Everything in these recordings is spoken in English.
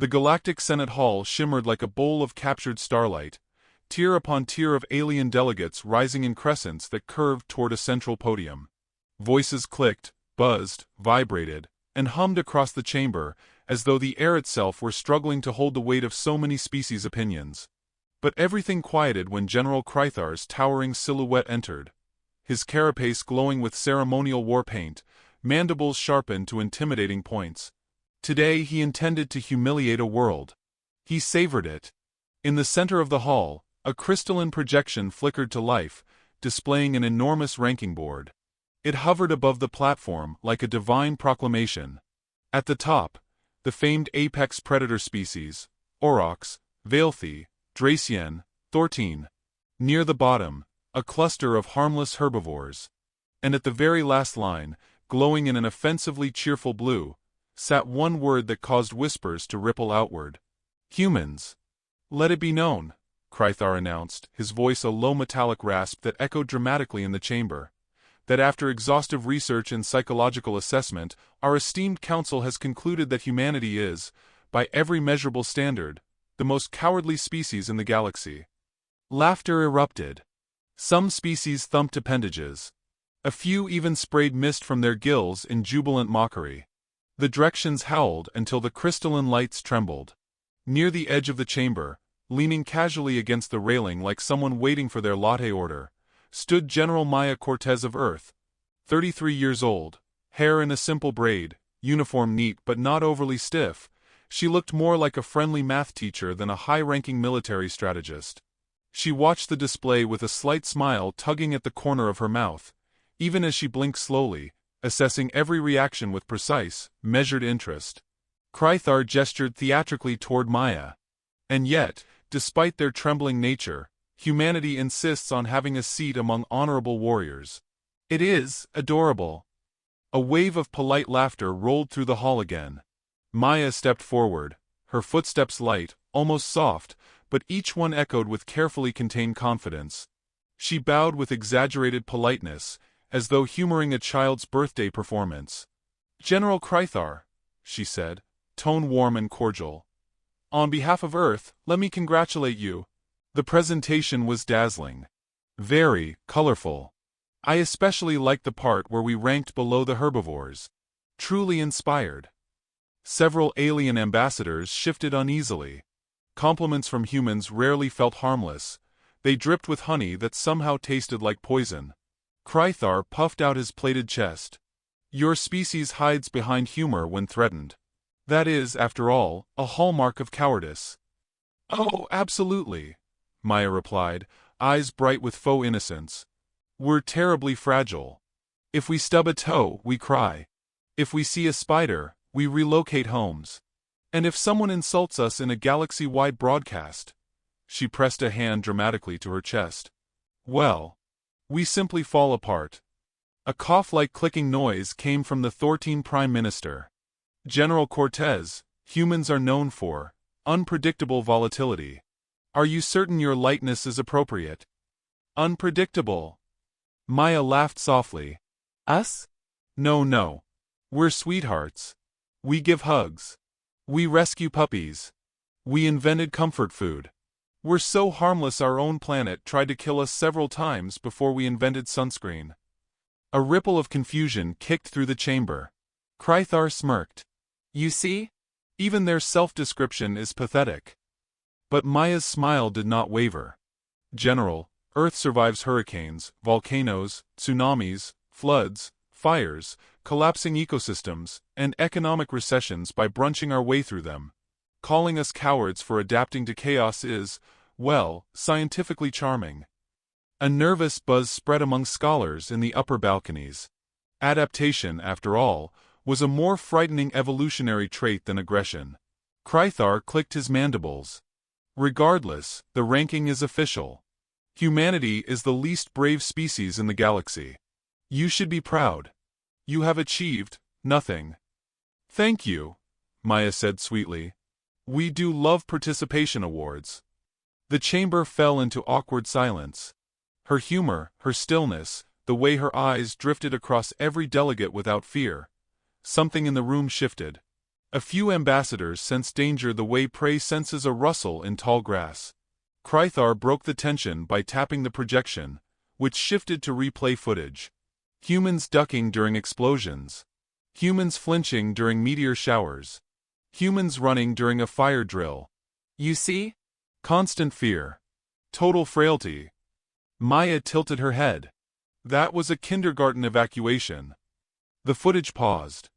The Galactic Senate Hall shimmered like a bowl of captured starlight, tier upon tier of alien delegates rising in crescents that curved toward a central podium. Voices clicked, buzzed, vibrated, and hummed across the chamber, as though the air itself were struggling to hold the weight of so many species' opinions. But everything quieted when General Krythar's towering silhouette entered, his carapace glowing with ceremonial war paint, mandibles sharpened to intimidating points. Today he intended to humiliate a world. He savored it. In the center of the hall, a crystalline projection flickered to life, displaying an enormous ranking board. It hovered above the platform like a divine proclamation. At the top, the famed apex predator species, Aurochs, Veilthi, Dracian, Thortine. Near the bottom, a cluster of harmless herbivores. And at the very last line, glowing in an offensively cheerful blue, sat one word that caused whispers to ripple outward. Humans. Let it be known, Krythar announced, his voice a low metallic rasp that echoed dramatically in the chamber, that after exhaustive research and psychological assessment, our esteemed council has concluded that humanity is, by every measurable standard, the most cowardly species in the galaxy. Laughter erupted. Some species thumped appendages. A few even sprayed mist from their gills in jubilant mockery. The Drexians howled until the crystalline lights trembled. Near the edge of the chamber, leaning casually against the railing like someone waiting for their latte order, stood General Maya Cortez of Earth, 33 years old, hair in a simple braid, uniform neat but not overly stiff. She looked more like a friendly math teacher than a high-ranking military strategist. She watched the display with a slight smile tugging at the corner of her mouth, even as she blinked slowly, assessing every reaction with precise, measured interest. Krythar gestured theatrically toward Maya. And yet, despite their trembling nature, humanity insists on having a seat among honorable warriors. It is adorable. A wave of polite laughter rolled through the hall again. Maya stepped forward, her footsteps light, almost soft, but each one echoed with carefully contained confidence. She bowed with exaggerated politeness, as though humoring a child's birthday performance. General Krythar, she said, tone warm and cordial. On behalf of Earth, let me congratulate you. The presentation was dazzling. Very colorful. I especially liked the part where we ranked below the herbivores. Truly inspired. Several alien ambassadors shifted uneasily. Compliments from humans rarely felt harmless. They dripped with honey that somehow tasted like poison. Krythar puffed out his plated chest. Your species hides behind humor when threatened. That is, after all, a hallmark of cowardice. Oh, absolutely, Maya replied, eyes bright with faux innocence. We're terribly fragile. If we stub a toe, we cry. If we see a spider, we relocate homes. And if someone insults us in a galaxy-wide broadcast, she pressed a hand dramatically to her chest. Well, we simply fall apart. A cough-like clicking noise came from the Thortine Prime Minister. General Cortez, humans are known for unpredictable volatility. Are you certain your lightness is appropriate? Unpredictable. Maya laughed softly. Us? No. We're sweethearts. We give hugs. We rescue puppies. We invented comfort food. We're so harmless our own planet tried to kill us several times before we invented sunscreen. A ripple of confusion kicked through the chamber. Krythar smirked. You see? Even their self-description is pathetic. But Maya's smile did not waver. General, Earth survives hurricanes, volcanoes, tsunamis, floods, fires, collapsing ecosystems, and economic recessions by brunching our way through them. Calling us cowards for adapting to chaos is, well, scientifically charming. A nervous buzz spread among scholars in the upper balconies. Adaptation, after all, was a more frightening evolutionary trait than aggression. Krythar clicked his mandibles. Regardless, the ranking is official. Humanity is the least brave species in the galaxy. You should be proud. You have achieved nothing. Thank you, Maya said sweetly. We do love participation awards. The chamber fell into awkward silence. Her humor, her stillness, the way her eyes drifted across every delegate without fear. Something in the room shifted. A few ambassadors sensed danger the way prey senses a rustle in tall grass. Krythar broke the tension by tapping the projection, which shifted to replay footage. Humans ducking during explosions. Humans flinching during meteor showers. Humans running during a fire drill. You see? Constant fear. Total frailty. Maya tilted her head. That was a kindergarten evacuation. The footage paused.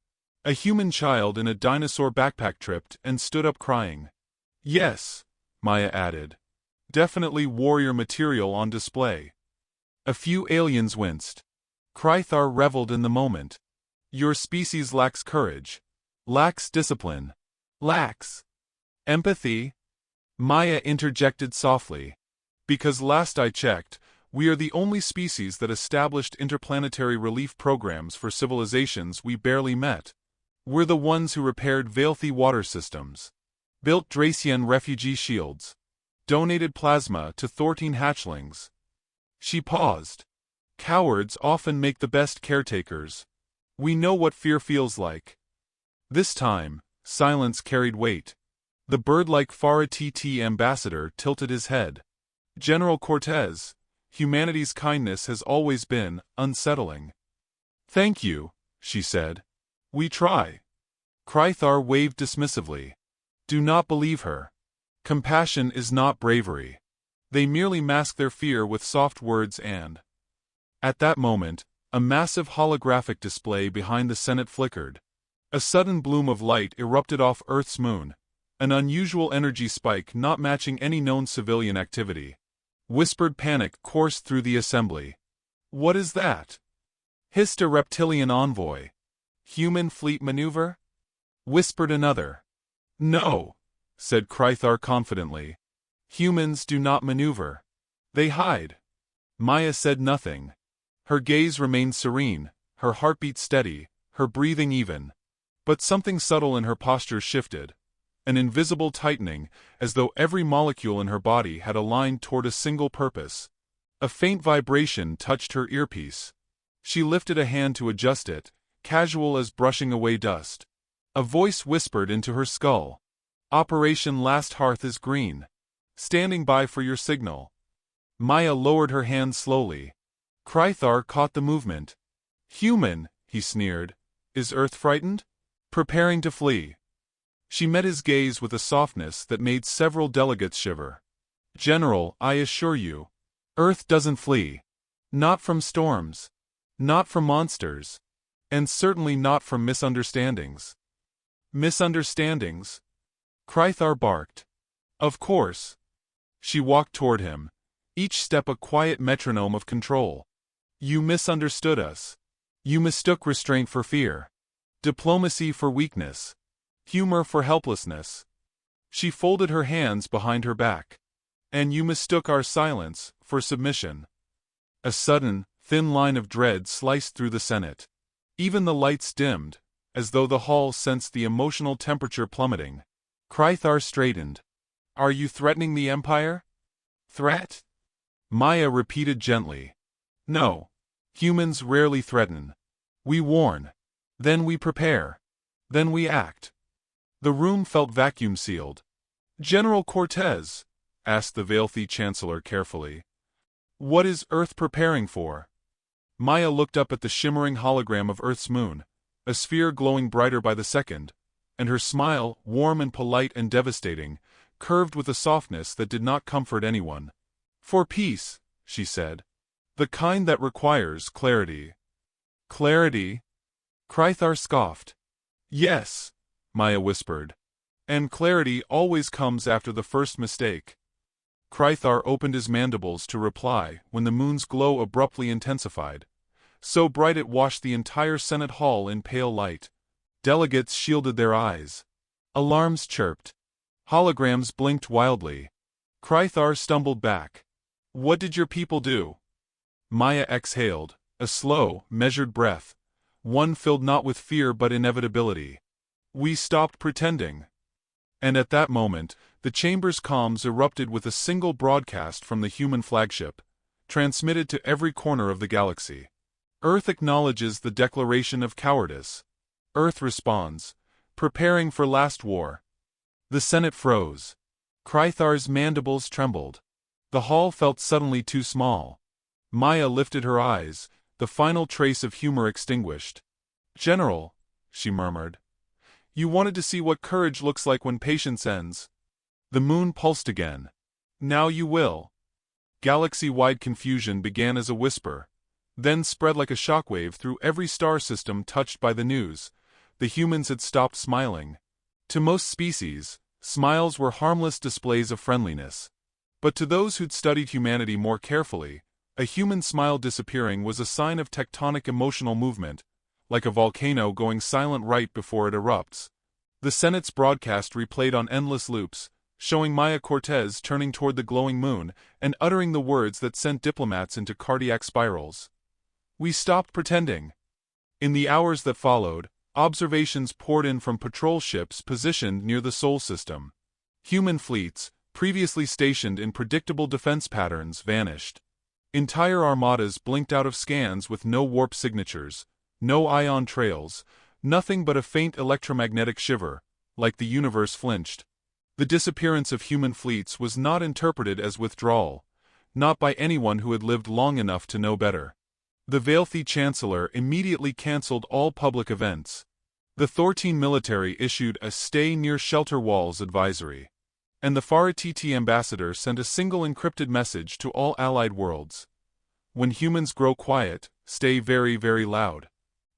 A human child in a dinosaur backpack tripped and stood up crying. Yes, Maya added. Definitely warrior material on display. A few aliens winced. Krythar reveled in the moment. Your species lacks courage. Lacks discipline. Lacks empathy. Maya interjected softly. Because last I checked, we are the only species that established interplanetary relief programs for civilizations we barely met. We're the ones who repaired Veilthi water systems, built Dracian refugee shields, donated plasma to Thortine hatchlings. She paused. Cowards often make the best caretakers. We know what fear feels like. This time, silence carried weight. The bird-like Farah TT ambassador tilted his head. General Cortez, humanity's kindness has always been unsettling. Thank you, she said. We try. Krythar waved dismissively. Do not believe her. Compassion is not bravery. They merely mask their fear with soft words and... At that moment, a massive holographic display behind the Senate flickered. A sudden bloom of light erupted off Earth's moon, an unusual energy spike not matching any known civilian activity. Whispered panic coursed through the assembly. What is that? Hissed a reptilian envoy. Human fleet maneuver? Whispered another. No, said Krythar confidently. Humans do not maneuver. They hide. Maya said nothing. Her gaze remained serene, her heartbeat steady, her breathing even. But something subtle in her posture shifted. An invisible tightening, as though every molecule in her body had aligned toward a single purpose. A faint vibration touched her earpiece. She lifted a hand to adjust it, casual as brushing away dust. A voice whispered into her skull. Operation Last Hearth is green. Standing by for your signal. Maya lowered her hand slowly. Krythar caught the movement. Human, he sneered. Is Earth frightened? Preparing to flee. She met his gaze with a softness that made several delegates shiver. General, I assure you, Earth doesn't flee. Not from storms. Not from monsters. And certainly not from misunderstandings. Misunderstandings? Krythar barked. Of course. She walked toward him, each step a quiet metronome of control. You misunderstood us. You mistook restraint for fear. Diplomacy for weakness. Humor for helplessness. She folded her hands behind her back. And you mistook our silence for submission. A sudden, thin line of dread sliced through the Senate. Even the lights dimmed, as though the hall sensed the emotional temperature plummeting. Krythar straightened. Are you threatening the Empire? Threat? Maya repeated gently. No. Humans rarely threaten. We warn. Then we prepare. Then we act. The room felt vacuum-sealed. General Cortez, asked the Veilthi Chancellor carefully. What is Earth preparing for? Maya looked up at the shimmering hologram of Earth's moon, a sphere glowing brighter by the second, and her smile, warm and polite and devastating, curved with a softness that did not comfort anyone. For peace, she said. The kind that requires clarity. Clarity? Krythar scoffed. Yes, Maya whispered. And clarity always comes after the first mistake. Krythar opened his mandibles to reply when the moon's glow abruptly intensified, so bright it washed the entire Senate hall in pale light. Delegates shielded their eyes. Alarms chirped. Holograms blinked wildly. Krythar stumbled back. What did your people do? Maya exhaled, a slow, measured breath, one filled not with fear but inevitability. We stopped pretending. And at that moment, the chamber's comms erupted with a single broadcast from the human flagship, transmitted to every corner of the galaxy. Earth acknowledges the declaration of cowardice. Earth responds, preparing for last war. The Senate froze. Krythar's mandibles trembled. The hall felt suddenly too small. Maya lifted her eyes, the final trace of humor extinguished. "General," she murmured, "you wanted to see what courage looks like when patience ends." The moon pulsed again. "Now you will." Galaxy-wide confusion began as a whisper, then spread like a shockwave through every star system touched by the news. The humans had stopped smiling. To most species, smiles were harmless displays of friendliness. But to those who'd studied humanity more carefully, a human smile disappearing was a sign of tectonic emotional movement, like a volcano going silent right before it erupts. The Senate's broadcast replayed on endless loops, showing Maya Cortez turning toward the glowing moon and uttering the words that sent diplomats into cardiac spirals. "We stopped pretending." In the hours that followed, observations poured in from patrol ships positioned near the Sol system. Human fleets, previously stationed in predictable defense patterns, vanished. Entire armadas blinked out of scans with no warp signatures, no ion trails, nothing but a faint electromagnetic shiver, like the universe flinched. The disappearance of human fleets was not interpreted as withdrawal, not by anyone who had lived long enough to know better. The Veilthi Chancellor immediately cancelled all public events. The Thortine military issued a "stay near shelter walls" advisory. And the Faratiti ambassador sent a single encrypted message to all allied worlds. "When humans grow quiet, stay very, very loud.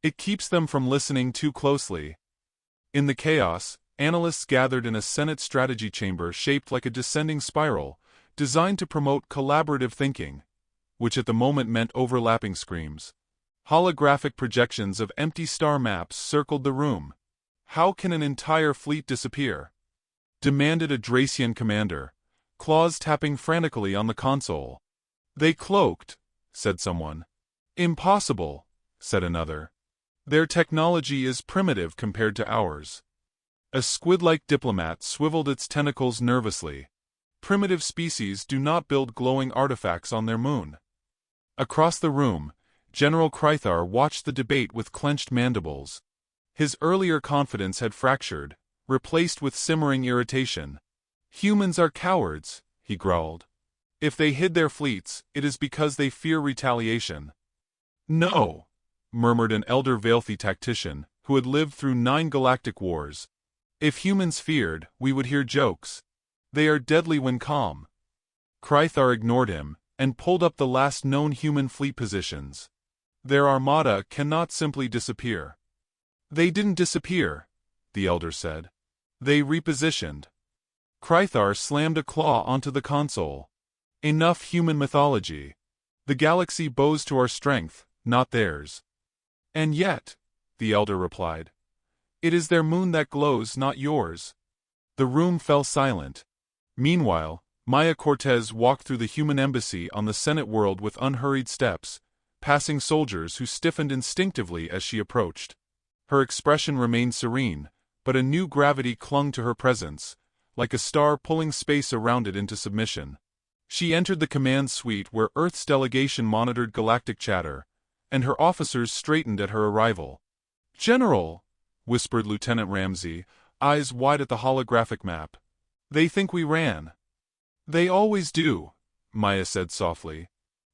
It keeps them from listening too closely." In the chaos, analysts gathered in a Senate strategy chamber shaped like a descending spiral, designed to promote collaborative thinking, which at the moment meant overlapping screams. Holographic projections of empty star maps circled the room. "How can an entire fleet disappear?" demanded a Dracian commander, claws tapping frantically on the console. "They cloaked," said someone. "Impossible," said another. "Their technology is primitive compared to ours." A squid-like diplomat swiveled its tentacles nervously. "Primitive species do not build glowing artifacts on their moon." Across the room, General Krythar watched the debate with clenched mandibles. His earlier confidence had fractured, replaced with simmering irritation. "Humans are cowards," he growled. "If they hid their fleets, it is because they fear retaliation." "No," murmured an elder Veilthi tactician, who had lived through 9 galactic wars. "If humans feared, we would hear jokes. They are deadly when calm." Krythar ignored him, and pulled up the last known human fleet positions. "Their armada cannot simply disappear." "They didn't disappear," the elder said. "They repositioned." Krythar slammed a claw onto the console. "Enough human mythology. The galaxy bows to our strength, not theirs." "And yet," the elder replied, "it is their moon that glows, not yours." The room fell silent. Meanwhile, Maya Cortez walked through the human embassy on the Senate world with unhurried steps, passing soldiers who stiffened instinctively as she approached. Her expression remained serene, but a new gravity clung to her presence, like a star pulling space around it into submission. She entered the command suite where Earth's delegation monitored galactic chatter, and her officers straightened at her arrival. "General," whispered Lieutenant Ramsey, eyes wide at the holographic map. "They think we ran." "They always do," Maya said softly.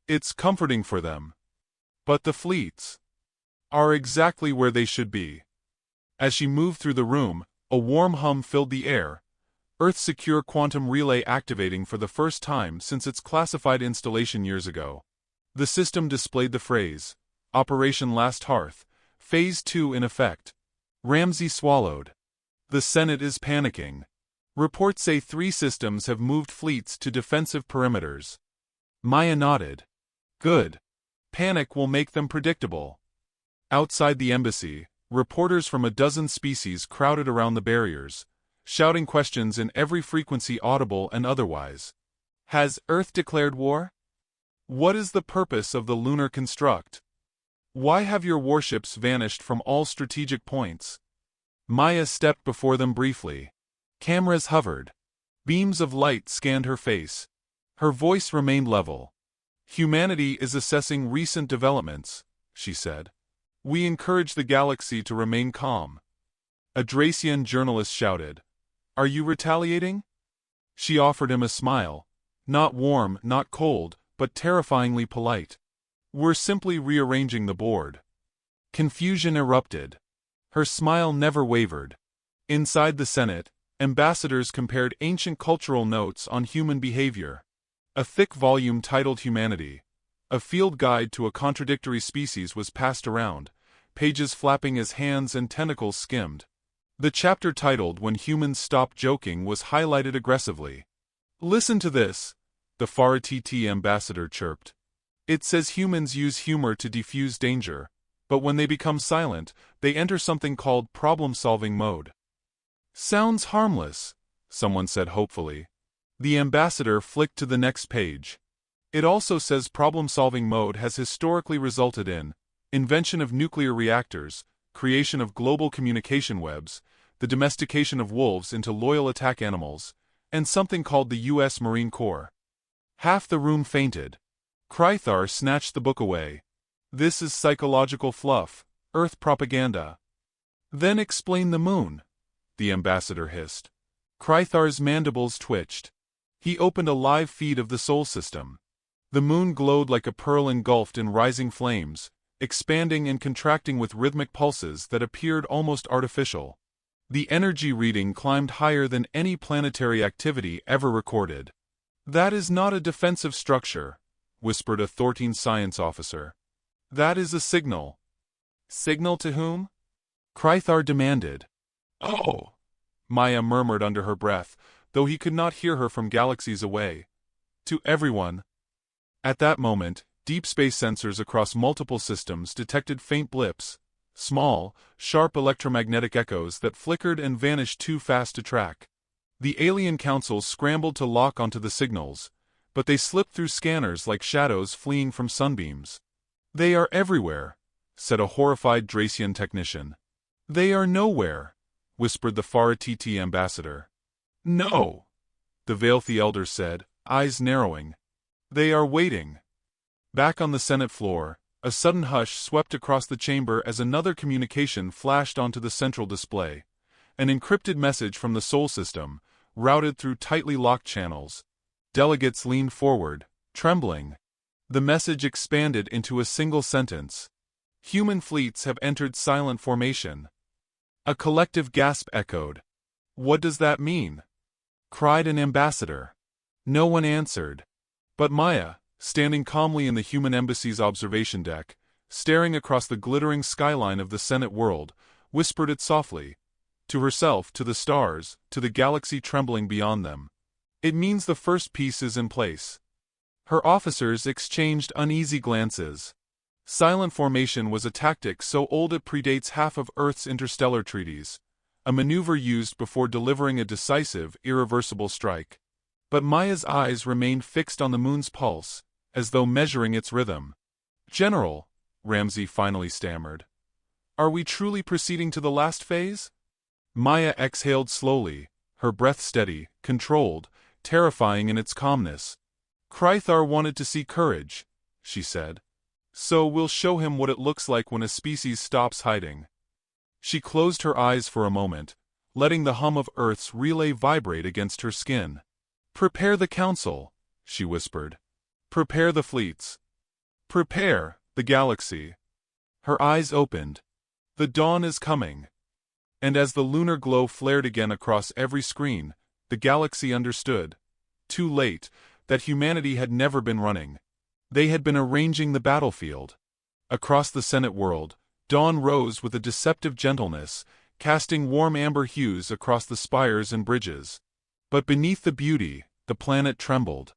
"It's comforting for them. But the fleets are exactly where they should be." As she moved through the room, a warm hum filled the air, Earth's secure quantum relay activating for the first time since its classified installation years ago. The system displayed the phrase, "Operation Last Hearth, Phase 2 in effect." Ramsey swallowed. "The Senate is panicking. Reports say 3 systems have moved fleets to defensive perimeters." Maya nodded. "Good. Panic will make them predictable." Outside the embassy, reporters from a dozen species crowded around the barriers, shouting questions in every frequency audible and otherwise. "Has Earth declared war? What is the purpose of the lunar construct? Why have your warships vanished from all strategic points?" Maya stepped before them briefly. Cameras hovered. Beams of light scanned her face. Her voice remained level. "Humanity is assessing recent developments," she said. "We encourage the galaxy to remain calm." A Dracian journalist shouted. Are you retaliating? She offered him a smile. Not warm, not cold, but terrifyingly polite. We're simply rearranging the board. Confusion erupted. Her smile never wavered. Inside the Senate, ambassadors compared ancient cultural notes on human behavior. A thick volume titled Humanity, a field guide to a contradictory species, was passed around, pages flapping as hands and tentacles skimmed. The chapter titled When Humans Stop Joking was highlighted aggressively. Listen to this, the Faratiti ambassador chirped. It says humans use humor to defuse danger, but when they become silent, they enter something called problem-solving mode. Sounds harmless, someone said hopefully. The ambassador flicked to the next page. It also says problem-solving mode has historically resulted in invention of nuclear reactors, creation of global communication webs, the domestication of wolves into loyal attack animals, and something called the U.S. Marine Corps. Half the room fainted. Krythar snatched the book away. This is psychological fluff, Earth propaganda. Then explain the moon, the ambassador hissed. Krythar's mandibles twitched. He opened a live feed of the Sol system. The moon glowed like a pearl engulfed in rising flames, expanding and contracting with rhythmic pulses that appeared almost artificial. The energy reading climbed higher than any planetary activity ever recorded. That is not a defensive structure, whispered a Thortine science officer. That is a signal. Signal to whom? Krythar demanded. Oh, Maya murmured under her breath, though he could not hear her from galaxies away. To everyone. At that moment, deep space sensors across multiple systems detected faint blips, small, sharp electromagnetic echoes that flickered and vanished too fast to track. The alien council scrambled to lock onto the signals, but they slipped through scanners like shadows fleeing from sunbeams. They are everywhere, said a horrified Dracian technician. They are nowhere, whispered the Faratiti ambassador. No, the Veilthi elder said, eyes narrowing. They are waiting. Back on the Senate floor, a sudden hush swept across the chamber as another communication flashed onto the central display. An encrypted message from the Sol system, routed through tightly locked channels. Delegates leaned forward, trembling. The message expanded into a single sentence. Human fleets have entered silent formation. A collective gasp echoed. What does that mean? Cried an ambassador. No one answered. But Maya, standing calmly in the human embassy's observation deck, staring across the glittering skyline of the Senate world, whispered it softly. To herself, to the stars, to the galaxy trembling beyond them. It means the first piece is in place. Her officers exchanged uneasy glances. Silent formation was a tactic so old it predates half of Earth's interstellar treaties, a maneuver used before delivering a decisive, irreversible strike. But Maya's eyes remained fixed on the moon's pulse, as though measuring its rhythm. General, Ramsay finally stammered. Are we truly proceeding to the last phase? Maya exhaled slowly, her breath steady, controlled, terrifying in its calmness. Krythar wanted to see courage, she said. So we'll show him what it looks like when a species stops hiding. She closed her eyes for a moment, letting the hum of Earth's relay vibrate against her skin. Prepare the council, she whispered. Prepare the fleets. Prepare the galaxy. Her eyes opened. The dawn is coming. And as the lunar glow flared again across every screen, the galaxy understood, too late, that humanity had never been running. They had been arranging the battlefield. Across the Senate world, dawn rose with a deceptive gentleness, casting warm amber hues across the spires and bridges. But beneath the beauty, the planet trembled.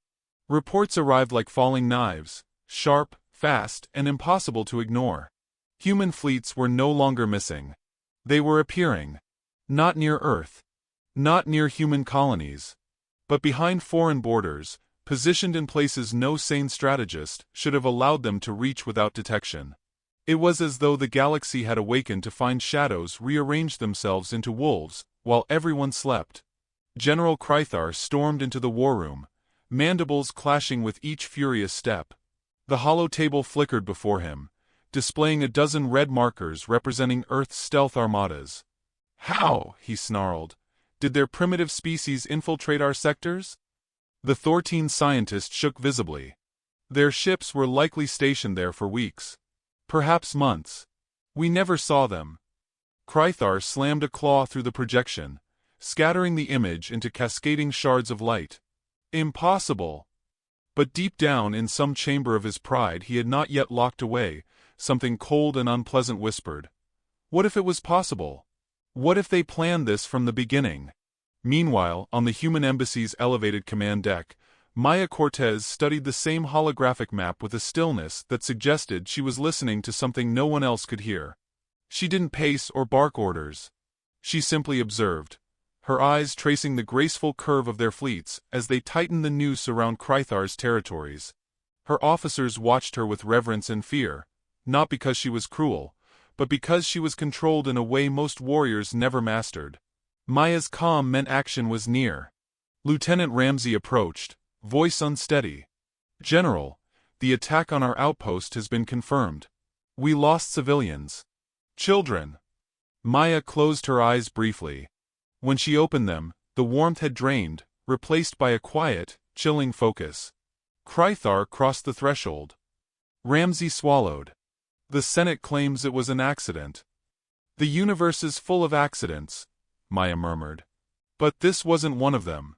Reports arrived like falling knives, sharp, fast, and impossible to ignore. Human fleets were no longer missing. They were appearing. Not near Earth. Not near human colonies. But behind foreign borders, positioned in places no sane strategist should have allowed them to reach without detection. It was as though the galaxy had awakened to find shadows rearrange themselves into wolves, while everyone slept. General Krythar stormed into the war room, mandibles clashing with each furious step. The hollow table flickered before him, displaying a dozen red markers representing Earth's stealth armadas. How, he snarled, did their primitive species infiltrate our sectors? The Thortine scientist shook visibly. Their ships were likely stationed there for weeks. Perhaps months. We never saw them. Krythar slammed a claw through the projection, scattering the image into cascading shards of light. Impossible! But deep down in some chamber of his pride he had not yet locked away, something cold and unpleasant whispered. What if it was possible? What if they planned this from the beginning? Meanwhile, on the human embassy's elevated command deck, Maya Cortez studied the same holographic map with a stillness that suggested she was listening to something no one else could hear. She didn't pace or bark orders. She simply observed, her eyes tracing the graceful curve of their fleets as they tightened the noose around Krythar's territories. Her officers watched her with reverence and fear, not because she was cruel, but because she was controlled in a way most warriors never mastered. Maya's calm meant action was near. Lieutenant Ramsey approached, voice unsteady. General, the attack on our outpost has been confirmed. We lost civilians. Children. Maya closed her eyes briefly. When she opened them, the warmth had drained, replaced by a quiet, chilling focus. Krythar crossed the threshold. Ramsey swallowed. The Senate claims it was an accident. The universe is full of accidents, Maya murmured. But this wasn't one of them.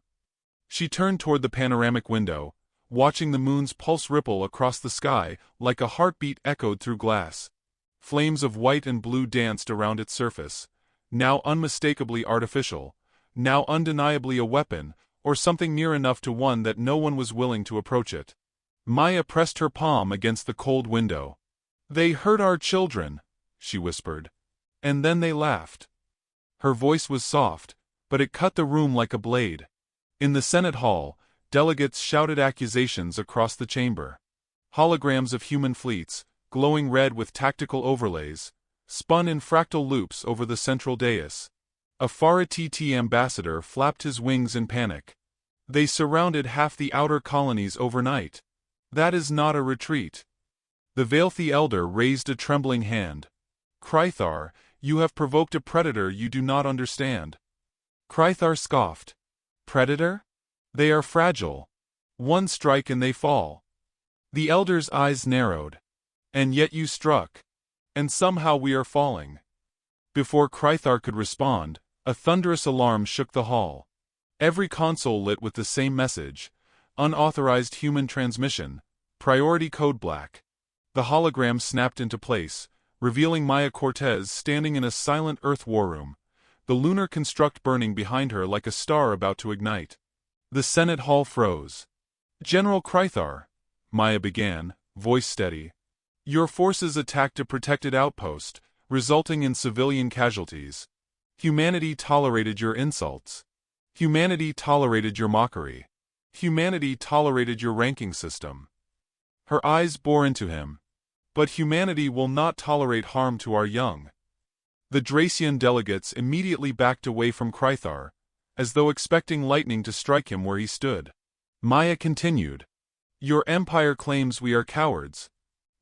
She turned toward the panoramic window, watching the moon's pulse ripple across the sky like a heartbeat echoed through glass. Flames of white and blue danced around its surface, now unmistakably artificial, now undeniably a weapon, or something near enough to one that no one was willing to approach it. Maya pressed her palm against the cold window. They hurt our children, she whispered. And then they laughed. Her voice was soft, but it cut the room like a blade. In the Senate hall, delegates shouted accusations across the chamber. Holograms of human fleets, glowing red with tactical overlays, spun in fractal loops over the central dais. A Faratiti ambassador flapped his wings in panic. They surrounded half the outer colonies overnight. That is not a retreat. The Veilthi elder raised a trembling hand. Krythar, you have provoked a predator you do not understand. Krythar scoffed. Predator? They are fragile. One strike and they fall. The elder's eyes narrowed. And yet you struck. And somehow we are falling. Before Krythar could respond, a thunderous alarm shook the hall. Every console lit with the same message. Unauthorized human transmission. Priority code black. The hologram snapped into place, revealing Maya Cortez standing in a silent Earth war room, the lunar construct burning behind her like a star about to ignite. The Senate hall froze. General Krythar, Maya began, voice steady. Your forces attacked a protected outpost, resulting in civilian casualties. Humanity tolerated your insults. Humanity tolerated your mockery. Humanity tolerated your ranking system. Her eyes bore into him. But humanity will not tolerate harm to our young. The Dracian delegates immediately backed away from Krythar, as though expecting lightning to strike him where he stood. Maya continued. Your empire claims we are cowards.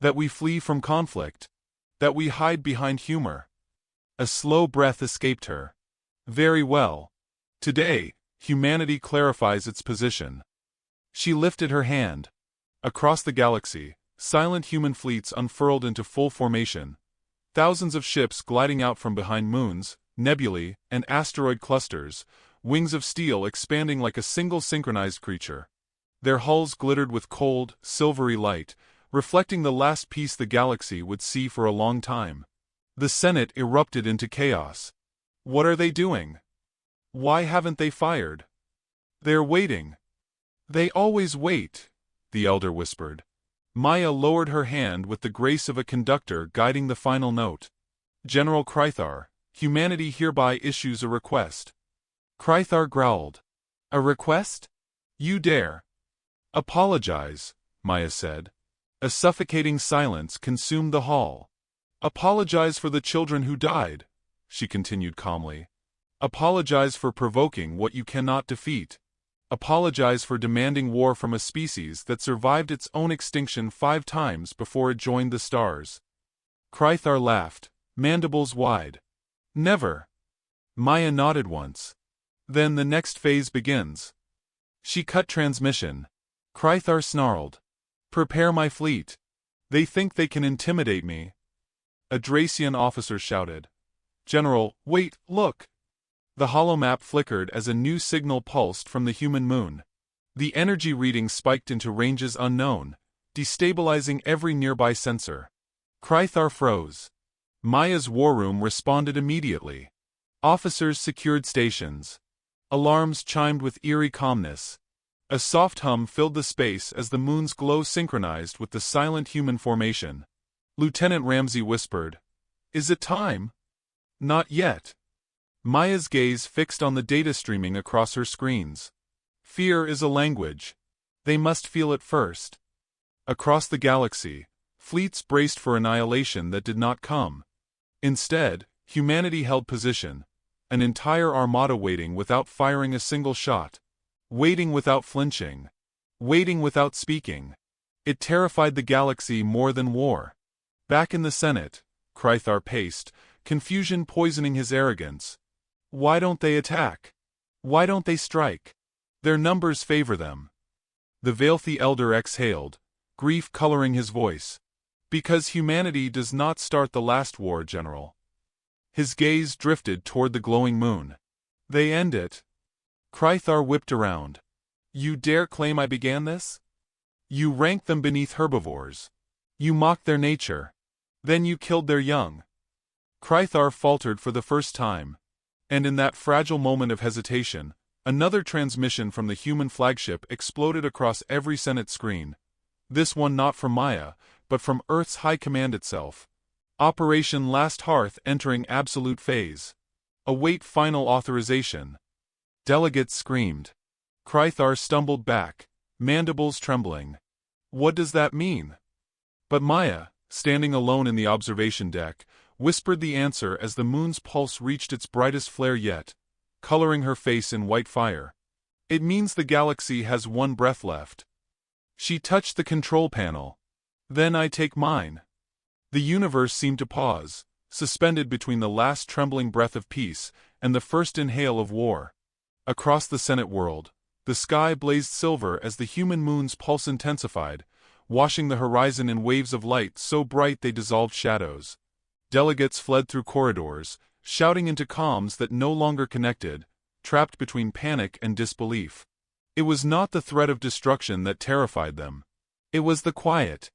That we flee from conflict. That we hide behind humor. A slow breath escaped her. Very well. Today, humanity clarifies its position. She lifted her hand. Across the galaxy, silent human fleets unfurled into full formation. Thousands of ships gliding out from behind moons, nebulae, and asteroid clusters, wings of steel expanding like a single synchronized creature. Their hulls glittered with cold, silvery light, reflecting the last piece the galaxy would see for a long time. The Senate erupted into chaos. What are they doing? Why haven't they fired? They're waiting. They always wait, the elder whispered. Maya lowered her hand with the grace of a conductor guiding the final note. General Krythar, humanity hereby issues a request. Krythar growled. A request? You dare. Apologize, Maya said. A suffocating silence consumed the hall. Apologize for the children who died, she continued calmly. Apologize for provoking what you cannot defeat. Apologize for demanding war from a species that survived its own extinction 5 times before it joined the stars. Krythar laughed, mandibles wide. Never. Maya nodded once. Then the next phase begins. She cut transmission. Krythar snarled. Prepare my fleet. They think they can intimidate me. A Dracian officer shouted. General, wait, look! The holomap flickered as a new signal pulsed from the human moon. The energy reading spiked into ranges unknown, destabilizing every nearby sensor. Krythar froze. Maya's war room responded immediately. Officers secured stations. Alarms chimed with eerie calmness. A soft hum filled the space as the moon's glow synchronized with the silent human formation. Lieutenant Ramsey whispered, Is it time? Not yet. Maya's gaze fixed on the data streaming across her screens. Fear is a language. They must feel it first. Across the galaxy, fleets braced for annihilation that did not come. Instead, humanity held position, an entire armada waiting without firing a single shot. Waiting without flinching. Waiting without speaking. It terrified the galaxy more than war. Back in the Senate, Krythar paced, confusion poisoning his arrogance. Why don't they attack? Why don't they strike? Their numbers favor them. The Veilthy elder exhaled, grief coloring his voice. Because humanity does not start the last war, General. His gaze drifted toward the glowing moon. They end it. Krythar whipped around. You dare claim I began this? You ranked them beneath herbivores. You mocked their nature. Then you killed their young. Krythar faltered for the first time. And in that fragile moment of hesitation, another transmission from the human flagship exploded across every Senate screen. This one not from Maya, but from Earth's High Command itself. Operation Last Hearth entering absolute phase. Await final authorization. Delegates screamed. Krythar stumbled back, mandibles trembling. What does that mean? But Maya, standing alone in the observation deck, whispered the answer as the moon's pulse reached its brightest flare yet, coloring her face in white fire. It means the galaxy has one breath left. She touched the control panel. Then I take mine. The universe seemed to pause, suspended between the last trembling breath of peace and the first inhale of war. Across the Senate world, the sky blazed silver as the human moon's pulse intensified, washing the horizon in waves of light so bright they dissolved shadows. Delegates fled through corridors, shouting into comms that no longer connected, trapped between panic and disbelief. It was not the threat of destruction that terrified them. It was the quiet.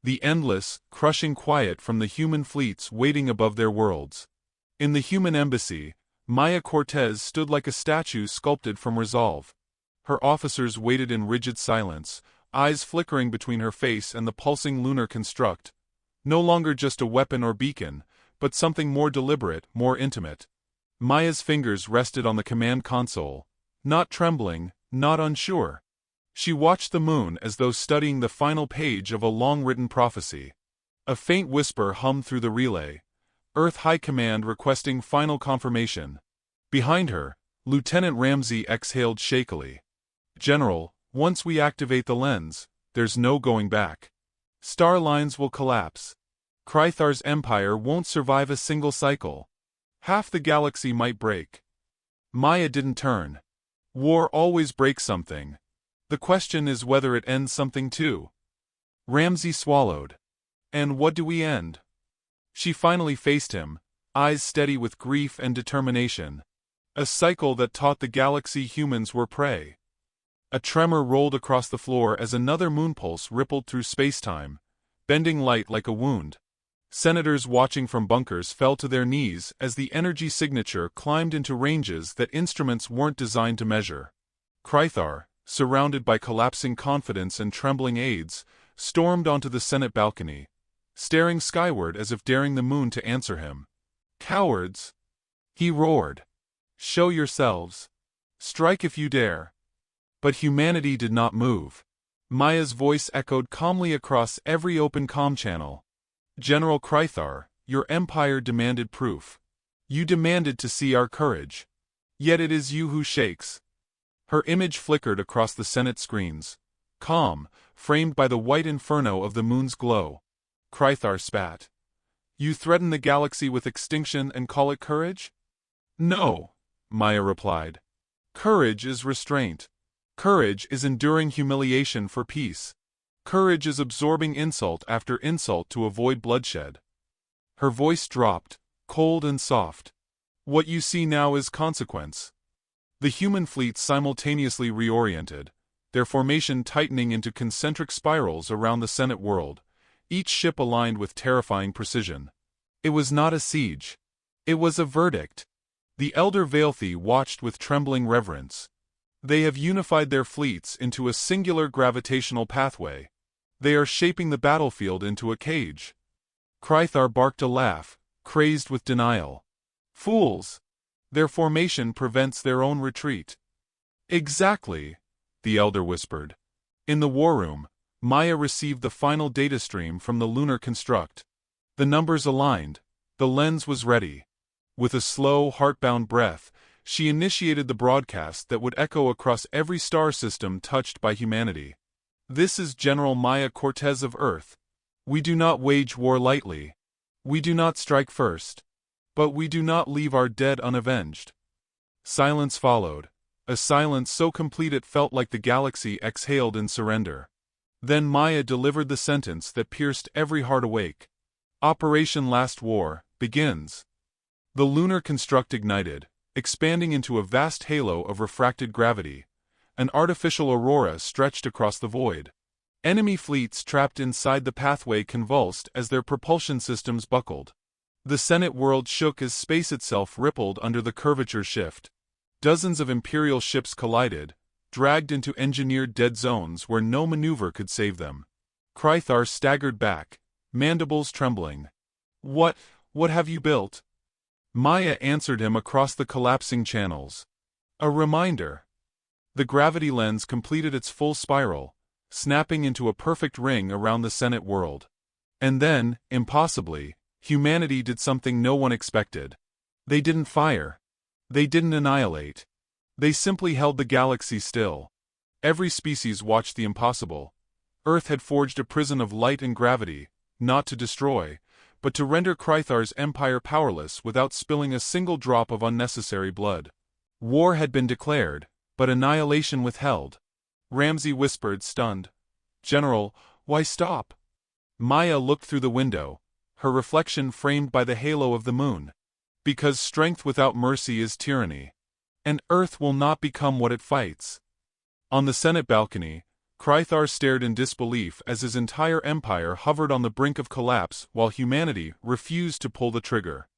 The endless, crushing quiet from the human fleets waiting above their worlds. In the human embassy, Maya Cortez stood like a statue sculpted from resolve. Her officers waited in rigid silence, eyes flickering between her face and the pulsing lunar construct. No longer just a weapon or beacon, but something more deliberate, more intimate. Maya's fingers rested on the command console, not trembling, not unsure. She watched the moon as though studying the final page of a long-written prophecy. A faint whisper hummed through the relay. Earth High Command requesting final confirmation. Behind her, Lieutenant Ramsey exhaled shakily. General, once we activate the lens, there's no going back. Star lines will collapse. Krythar's empire won't survive a single cycle. Half the galaxy might break. Maya didn't turn. War always breaks something. The question is whether it ends something too. Ramsey swallowed. And what do we end? She finally faced him, eyes steady with grief and determination. A cycle that taught the galaxy humans were prey. A tremor rolled across the floor as another moonpulse rippled through spacetime, bending light like a wound. Senators watching from bunkers fell to their knees as the energy signature climbed into ranges that instruments weren't designed to measure. Krythar, surrounded by collapsing confidence and trembling aides, stormed onto the Senate balcony, staring skyward as if daring the moon to answer him. Cowards! He roared. Show yourselves. Strike if you dare. But humanity did not move. Maya's voice echoed calmly across every open comm channel. General Krythar, your empire demanded proof. You demanded to see our courage. Yet it is you who shakes. Her image flickered across the Senate screens, calm, framed by the white inferno of the moon's glow. Krythar spat. You threaten the galaxy with extinction and call it courage? No, Maya replied. Courage is restraint. Courage is enduring humiliation for peace. Courage is absorbing insult after insult to avoid bloodshed. Her voice dropped, cold and soft. What you see now is consequence. The human fleet simultaneously reoriented, their formation tightening into concentric spirals around the Senate world, each ship aligned with terrifying precision. It was not a siege. It was a verdict. The elder Veilthi watched with trembling reverence. They have unified their fleets into a singular gravitational pathway. They are shaping the battlefield into a cage. Krythar barked a laugh, crazed with denial. Fools! Their formation prevents their own retreat. Exactly, the elder whispered. In the war room, Maya received the final data stream from the lunar construct. The numbers aligned. The lens was ready. With a slow, heart-bound breath, she initiated the broadcast that would echo across every star system touched by humanity. This is General Maya Cortez of Earth. We do not wage war lightly. We do not strike first. But we do not leave our dead unavenged. Silence followed, a silence so complete it felt like the galaxy exhaled in surrender. Then Maya delivered the sentence that pierced every heart awake. Operation Last War begins. The lunar construct ignited, expanding into a vast halo of refracted gravity. An artificial aurora stretched across the void. Enemy fleets trapped inside the pathway convulsed as their propulsion systems buckled. The Senate world shook as space itself rippled under the curvature shift. Dozens of Imperial ships collided, dragged into engineered dead zones where no maneuver could save them. Krythar staggered back, mandibles trembling. What have you built? Maya answered him across the collapsing channels. A reminder. The gravity lens completed its full spiral, snapping into a perfect ring around the Senate world. And then, impossibly, humanity did something no one expected. They didn't fire. They didn't annihilate. They simply held the galaxy still. Every species watched the impossible. Earth had forged a prison of light and gravity, not to destroy, but to render Krythar's empire powerless without spilling a single drop of unnecessary blood. War had been declared, but annihilation withheld. Ramsay whispered, stunned. General, why stop? Maya looked through the window, her reflection framed by the halo of the moon. Because strength without mercy is tyranny. And Earth will not become what it fights. On the Senate balcony, Krythar stared in disbelief as his entire empire hovered on the brink of collapse while humanity refused to pull the trigger.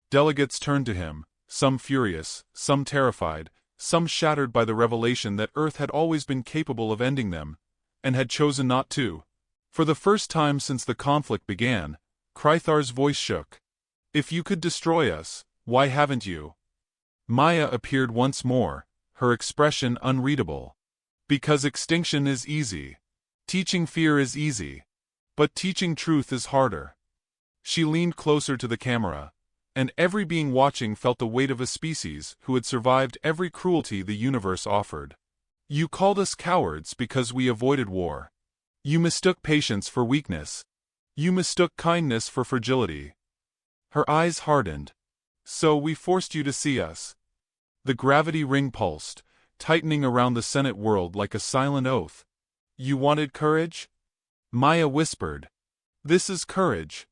Delegates turned to him, some furious, some terrified, some shattered by the revelation that Earth had always been capable of ending them, and had chosen not to. For the first time since the conflict began, Krythar's voice shook. If you could destroy us, why haven't you? Maya appeared once more, her expression unreadable. Because extinction is easy. Teaching fear is easy. But teaching truth is harder. She leaned closer to the camera, and every being watching felt the weight of a species who had survived every cruelty the universe offered. You called us cowards because we avoided war. You mistook patience for weakness. You mistook kindness for fragility. Her eyes hardened. So we forced you to see us. The gravity ring pulsed, tightening around the Senate world like a silent oath. You wanted courage? Maya whispered. This is courage.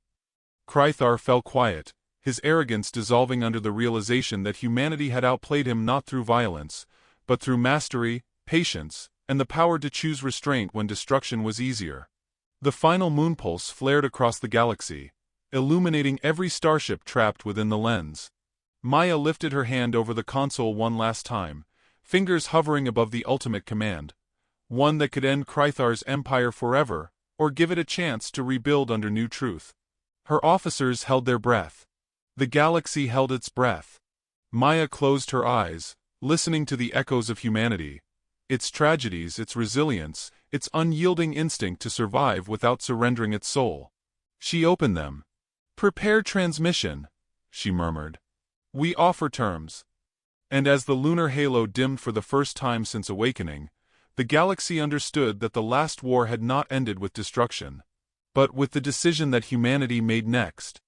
Krythar fell quiet, his arrogance dissolving under the realization that humanity had outplayed him not through violence, but through mastery, patience, and the power to choose restraint when destruction was easier. The final moon pulse flared across the galaxy, illuminating every starship trapped within the lens. Maya lifted her hand over the console one last time, fingers hovering above the ultimate command, one that could end Krythar's empire forever, or give it a chance to rebuild under new truth. Her officers held their breath. The galaxy held its breath. Maya closed her eyes, listening to the echoes of humanity, its tragedies, its resilience, its unyielding instinct to survive without surrendering its soul. She opened them. Prepare transmission, she murmured. We offer terms. And as the lunar halo dimmed for the first time since awakening, the galaxy understood that the last war had not ended with destruction, but with the decision that humanity made next.